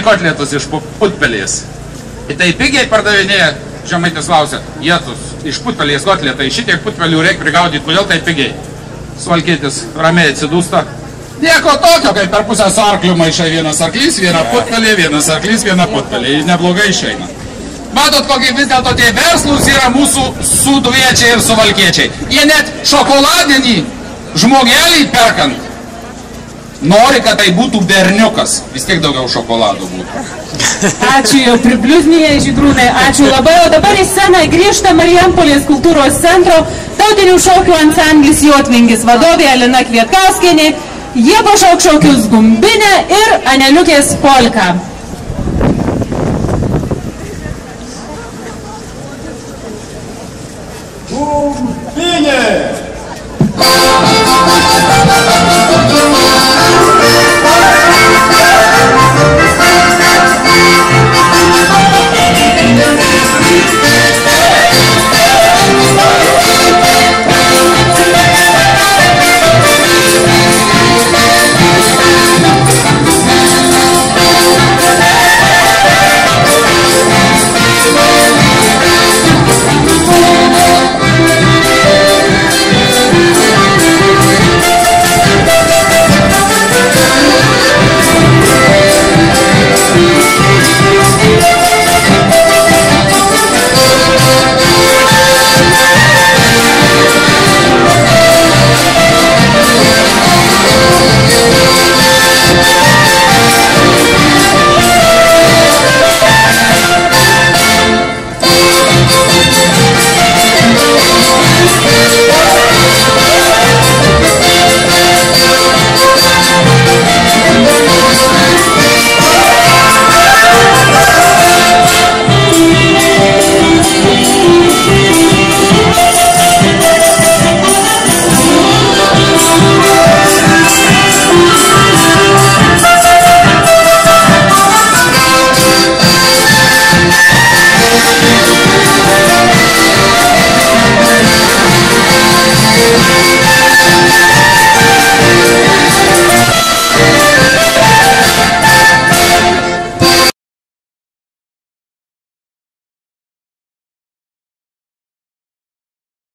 Kotletus iš Putpelės. Tai pigiai pardavinėja, Žemaitis klausia, Jėzus, iš Putpelės kotletai, šitiek Putpelių reikia prigaudyti, kodėl tai pigiai? Suvalkietis ramiai atsidūsta. Nieko tokio, kai per pusę su arkliu maišai vienas arklys, viena Putpelė, vienas arklys, viena Putpelė. Neblogai išeina. Matot, kokie vis dėlto tie verslus yra mūsų sūduviečiai ir suvalkiečiai. Jie net šokoladinį žmogelį perkant nori, kad tai būtų berniukas. Vis tiek daugiau šokoladų būtų. Ačiū jau pribliuznėje, Žydrūnai, ačiū labai. O dabar į sceną grįžta Marijampolės kultūros centro tautinių šokių ansamblis Jotvingis vadovė Alina Kvietkauskienė, jie pašauk šokius Gumbinę ir Aneliukės polką.